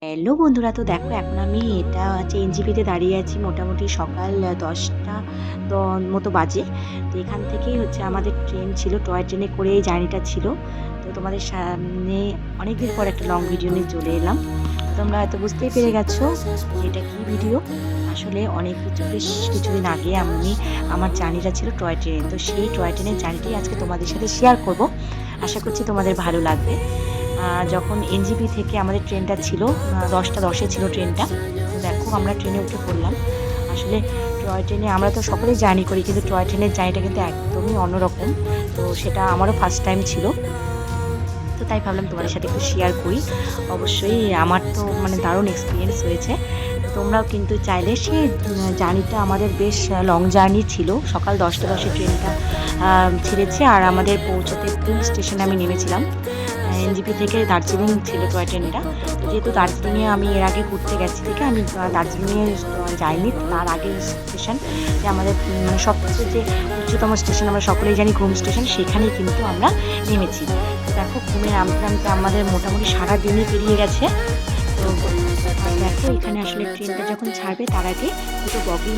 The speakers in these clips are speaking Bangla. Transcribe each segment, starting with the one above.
হ্যালো বন্ধুরা, তো দেখো এখন আমি এটা হচ্ছে এনজিপিতে দাঁড়িয়ে আছি। মোটামুটি সকাল 10টা মতো বাজে। তো এখান থেকেই হচ্ছে আমাদের ট্রেন ছিল, টয় ট্রেনে করে এই জার্নিটা ছিল। তো তোমাদের সামনে অনেকদিন পর একটা লং ভিডিও নিয়ে চলে এলাম। তো তোমরা হয়তো বুঝতেই পেরে গেছো যে এটা কী ভিডিও। আসলে বেশ কিছুদিন আগে আমার জার্নিটা ছিল টয় ট্রেনে। তো সেই টয় ট্রেনের জার্নিটাই আজকে তোমাদের সাথে শেয়ার করব। আশা করছি তোমাদের ভালো লাগবে। যখন এনজিপি থেকে আমাদের ট্রেনটা ছিল 10টা 10-এ ছিল ট্রেনটা। তো দেখো আমরা ট্রেনে উঠে পড়লাম। আসলে টয় ট্রেনে আমরা তো সকলেই জার্নি করি, কিন্তু টয় ট্রেনের জার্নিটা কিন্তু একদমই অন্যরকম। তো সেটা আমারও ফার্স্ট টাইম ছিল। তো তাই ভাবলাম তোমাদের সাথে একটু শেয়ার করি। অবশ্যই আমার তো দারুণ এক্সপিরিয়েন্স হয়েছে। তো তোমরাও কিন্তু চাইলে সেই জার্নিটা, আমাদের বেশ লং জার্নি ছিল। সকাল 10টা 10-এ ট্রেনটা ছেড়েছে, আর আমাদের পৌঁছতে কুল স্টেশনে আমি নেমেছিলাম। এনজিপি থেকে দার্জিলিং ছিল টয় ট্রেনটা। তো যেহেতু দার্জিলিংয়ে আমি এর আগে ঘুরতে গেছি থেকে আমি দার্জিলিংয়ে যাইনি। তার আগের স্টেশন যে আমাদের সবচেয়ে যে উচ্চতম স্টেশন আমরা সকলেই জানি, ঘুম স্টেশন, সেখানেই কিন্তু আমরা নেমেছি। তো দেখো ঘুমে নামতে নামতে আমাদের মোটামুটি সারা দিনই পেরিয়ে গেছে। তো দেখো এখানে আসলে ট্রেনটা যখন ছাড়বে তার আগে দুটো বগি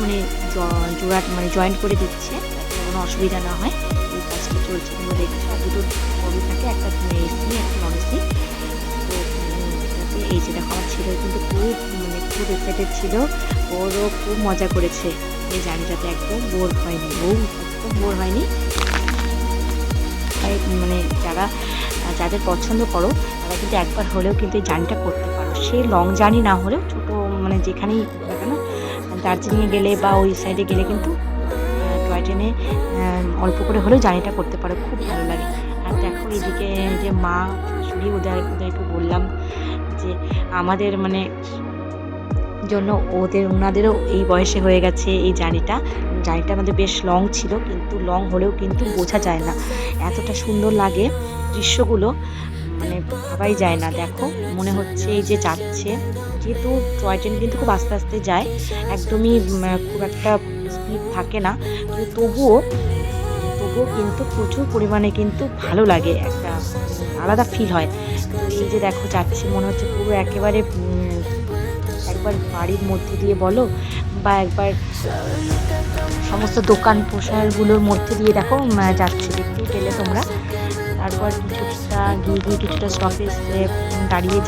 জোড়া জয়েন্ট করে দিচ্ছে, যাতে কোনো অসুবিধা না হয়। এই কাজটা চলছে, তোমরা দেখছো। আর দুটো বগি থাকে, একটা এসি একটা নন এসি। তো এটাতে এই যে দেখো আমার ছেলে কিন্তু খুব এক্সাইটেড ছিল। ওরও খুব মজা করেছে এই জার্নিটাতে, একদম বোর হয়নি, একদম বোর হয়নি। তাই যাদের পছন্দ করো তারা কিন্তু একবার হলেও কিন্তু এই জার্নিটা করতে পারো। সে লং জার্নি না হলেও ছোটো যেখানেই না কেন, দার্জিলিংয়ে গেলে বা ওই সাইডে গেলে কিন্তু টয় ট্রেনে অল্প করে হলেও জার্নিটা করতে পারো, খুব ভালো লাগে। আর দেখো এদিকে যে মা শাশুড়ি ওদেরকে বললাম যে আমাদের জন্য ওনাদেরও এই বয়সে হয়ে গেছে এই জার্নিটা আমাদের বেশ লং ছিল, কিন্তু লং হলেও কিন্তু বোঝা যায় না, এতটা সুন্দর লাগে দৃশ্যগুলো, ভাবাই যায় না। দেখো মনে হচ্ছে এই যে যাচ্ছে, যেহেতু টয় ট্রেন কিন্তু খুব আস্তে আস্তে যায়, একদমই খুব একটা স্পিড থাকে না, কিন্তু তবুও কিন্তু প্রচুর পরিমাণে কিন্তু ভালো লাগে, একটা আলাদা ফিল হয়। তো এই যে দেখো যাচ্ছে, মনে হচ্ছে পুরো একেবারে একবার বাড়ির মধ্যে দিয়ে বলো বা একবার সমস্ত দোকান পোশাকগুলোর মধ্যে দিয়ে দেখো যাচ্ছে, দেখতেই পেলে তোমরা। তারপর কিছুটা স্টপেজে দাঁড়িয়ে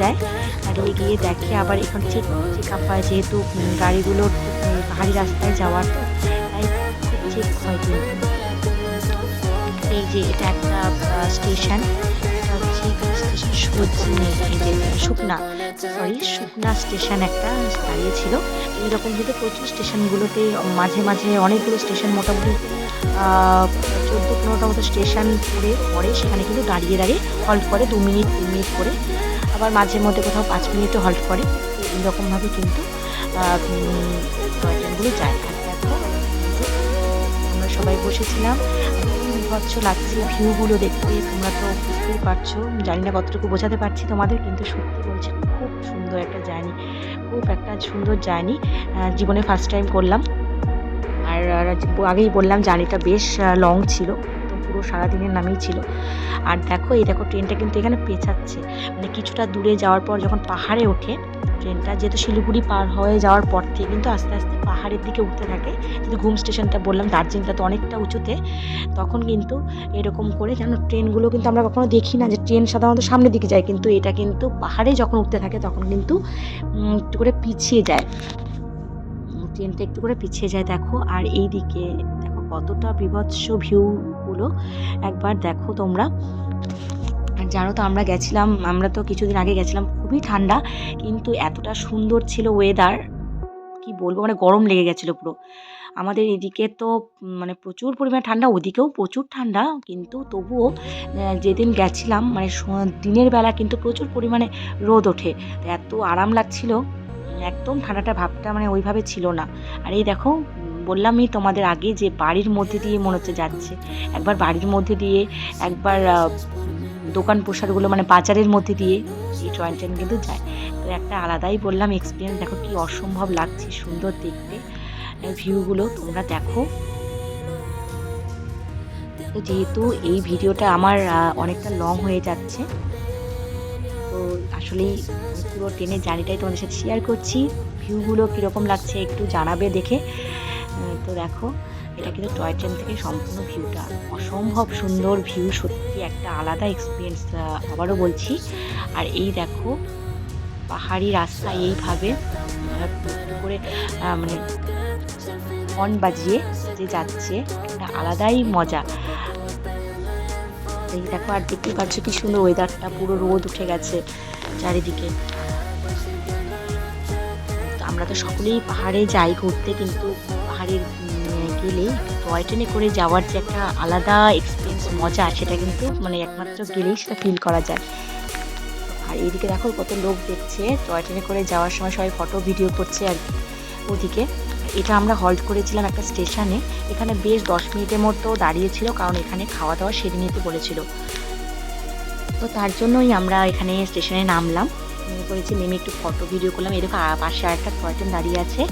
গিয়ে দেখে আবার এখন চেক আপ হয়, যেহেতু গাড়িগুলো পাহাড়ি রাস্তায় যাওয়ার, তো তাই চেক হয়। কিন্তু এই যে এটা একটা স্টেশন, শুকনা স্টেশন একটা দাঁড়িয়েছিল। এইরকম কিন্তু প্রচুর স্টেশনগুলোতে মাঝে মাঝে অনেকগুলো স্টেশন, মোটামুটি 14-15টা মতো স্টেশন পরে সেখানে কিন্তু দাঁড়িয়ে হল্ট করে 2 মিনিট 3 মিনিট করে, আবার মাঝে মধ্যে কোথাও 5 মিনিটও হল্ট করে। এইরকমভাবে কিন্তু টয় ট্রেনগুলো যায়। আর দেখো আমরা সবাই বসেছিলাম, বিভৎস লাগছে ভিউগুলো দেখতে, তোমরা তো বুঝতেই পারছো। জানি না কতটুকু বোঝাতে পারছি তোমাদের, কিন্তু সত্যি বলছি খুব সুন্দর একটা জার্নি, জীবনে ফার্স্ট টাইম করলাম। আর আগেই বললাম জার্নিটা বেশ লং ছিল, তো পুরো সারাদিনের নামেই ছিল। আর দেখো ট্রেনটা কিন্তু এখানে পেঁচাচ্ছে, কিছুটা দূরে যাওয়ার পর যখন পাহাড়ে ওঠে ট্রেনটা, যেহেতু শিলিগুড়ি পার হয়ে যাওয়ার পর থেকে কিন্তু আস্তে আস্তে পাহাড়ের দিকে উঠতে থাকে। যেহেতু ঘুম স্টেশনটা বললাম দার্জিলিংটা তো অনেকটা উঁচুতে, তখন কিন্তু এরকম করে যেন ট্রেনগুলো কিন্তু আমরা কখনো দেখি না যে ট্রেন সাধারণত সামনের দিকে যায়, কিন্তু এটা কিন্তু পাহাড়ে যখন উঠতে থাকে তখন কিন্তু একটু করে পিছিয়ে যায়, ট্রেনটা একটু করে পিছিয়ে যায়। দেখো আর এই দিকে দেখো কতটা বিভৎস ভিউগুলো, একবার দেখো তোমরা। আর জানো তো আমরা তো কিছুদিন আগে গেছিলাম, খুবই ঠান্ডা, কিন্তু এতটা সুন্দর ছিল ওয়েদার, কি বলবো, গরম লেগে গেছিলো পুরো। আমাদের এদিকে তো প্রচুর পরিমাণে ঠান্ডা, ওদিকেও প্রচুর ঠান্ডা, কিন্তু তবুও যেদিন গেছিলাম দিনের বেলা কিন্তু প্রচুর পরিমাণে রোদ ওঠে, তো এত আরাম লাগছিল, একদম ঠান্ডাটা ভাবটা ওইভাবে ছিল না। আর এই দেখো বললামই তোমাদের আগে যে বাড়ির মধ্যে দিয়ে মনে হচ্ছে যাচ্ছে, একবার বাড়ির মধ্যে দিয়ে, একবার দোকান পোশাকগুলো বাজারের মধ্যে দিয়ে এই টয় ট্রেন কিন্তু যায়। তো একটা আলাদাই বললাম এক্সপিরিয়েন্স, দেখো কি অসম্ভব লাগছে, সুন্দর দেখতে ভিউগুলো, তোমরা দেখো। তো যেহেতু এই ভিডিওটা আমার অনেকটা লং হয়ে যাচ্ছে, তো তো আসলেই পুরো ট্রেনের জার্নিটাই তোমাদের সাথে শেয়ার করছি। ভিউগুলো কীরকম লাগছে একটু জানাবে দেখে। তো দেখো এটা কিন্তু টয় ট্রেন থেকে সম্পূর্ণ ভিউটা অসম্ভব সুন্দর ভিউ, সত্যি একটা আলাদা এক্সপিরিয়েন্স, আবারও বলছি। আর এই দেখো পাহাড়ি রাস্তা এইভাবে একটু করে মানে হর্ন বাজিয়ে যে যাচ্ছে, একটা আলাদাই মজা। এই দেখো আর দেখতেই পাচ্ছ কি সুন্দর ওয়েদারটা, পুরো রোদ উঠে গেছে চারিদিকে। আমরা তো সকলেই পাহাড়ে যাই ঘুরতে, কিন্তু পাহাড়ে গেলে টয় ট্রেনে করে যাওয়ার যে একটা আলাদা এক্সপিরিয়েন্স মজা, সেটা কিন্তু মানে একমাত্র গেলেই সেটা ফিল করা যায়। আর এইদিকে দেখো কত লোক দেখছে টয় ট্রেনে করে যাওয়ার সময়, সবাই ফটো ভিডিও করছে আর কি। ওদিকে এটা আমরা হল্ট করেছিলাম একটা স্টেশনে, এখানে বেশ 10 মিনিটের মতো দাঁড়িয়েছিল, কারণ এখানে খাওয়া দাওয়া সেরে নিতে বলেছিল। তো তার জন্যই আমরা এখানে স্টেশনে নামলাম, নেমে পড়েছি, নেমে একটু ফটো ভিডিও করলাম। এরকম পাশে আরেকটা টয় ট্রেন দাঁড়িয়ে আছে,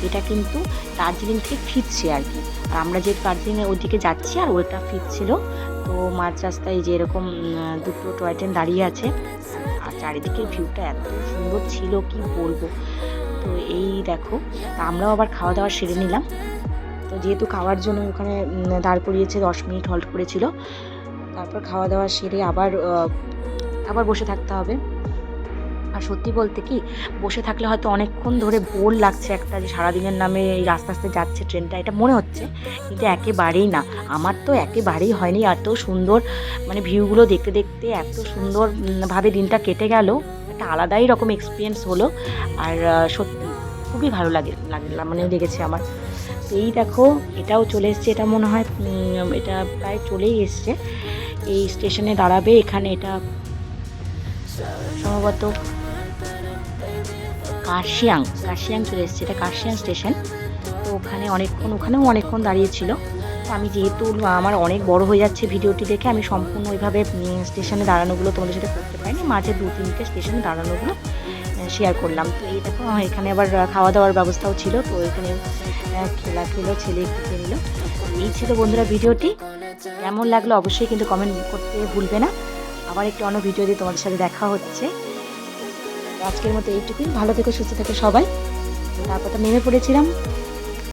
এটা কিন্তু দার্জিলিং থেকে ফিরছে আর কি। আর আমরা যে দার্জিলিংয়ের ওদিকে যাচ্ছি আর ওটা ফিরছিল। তো মাঝ রাস্তায় যে এরকম দুটো টয় ট্রেন দাঁড়িয়ে আছে, আর চারিদিকের ভিউটা এত সুন্দর ছিল কি বলবো। তো এই দেখো আমরাও আবার খাওয়া দাওয়া সেরে নিলাম। তো যেহেতু খাওয়ার জন্য ওখানে দাঁড় করিয়েছে, 10 মিনিট হল্ট করেছিল, তারপর খাওয়া দাওয়া সেরে আবার বসে থাকতে হবে। আর সত্যি বলতে কি, বসে থাকলে হয়তো অনেকক্ষণ ধরে বোর লাগছে একটা, যে সারাদিনের নামে এই আস্তে আস্তে যাচ্ছে ট্রেনটা, এটা মনে হচ্ছে, কিন্তু একেবারেই না। আমার তো একেবারেই হয়নি, এত সুন্দর মানে ভিউগুলো দেখতে দেখতে এত সুন্দর ভাবে দিনটা কেটে গেল, একটা আলাদাই রকম এক্সপিরিয়েন্স হলো। আর সত্যি খুবই ভালো মানে লেগেছে আমার। তো এই দেখো এটাও চলে এসছে, এটা মনে হয় এটা প্রায় চলেই এসছে, এই স্টেশনে দাঁড়াবে এখানে। এটা সম্ভবত কার্শিয়াং চলে এসছে, এটা কার্শিয়াং স্টেশন। তো ওখানেও অনেকক্ষণ দাঁড়িয়েছিল। তো আমি যেহেতু আমার অনেক বড় হয়ে যাচ্ছে ভিডিওটি দেখে, আমি সম্পূর্ণ ওইভাবে স্টেশনে দাঁড়ানোগুলো তোমাদের সাথে করতে পারিনি, মাঝে 2-3টে স্টেশনে দাঁড়ানোগুলো শেয়ার করলাম। তো এই দেখো এখানে আবার খাওয়া দাওয়ার ব্যবস্থাও ছিল, তো এখানে খেলো, ছেলে একটু খেয়ে নিল। এই ছিল বন্ধুরা ভিডিওটি, কেমন লাগলো অবশ্যই কিন্তু কমেন্ট করতে ভুলবে না। আবার একটু অন্য ভিডিও দিয়ে তোমাদের সাথে দেখা হচ্ছে। আজকের মতো এইটুকুই, ভালো থেকো, সুস্থ থেকো সবাই। তারপর তো নেমে পড়েছিলাম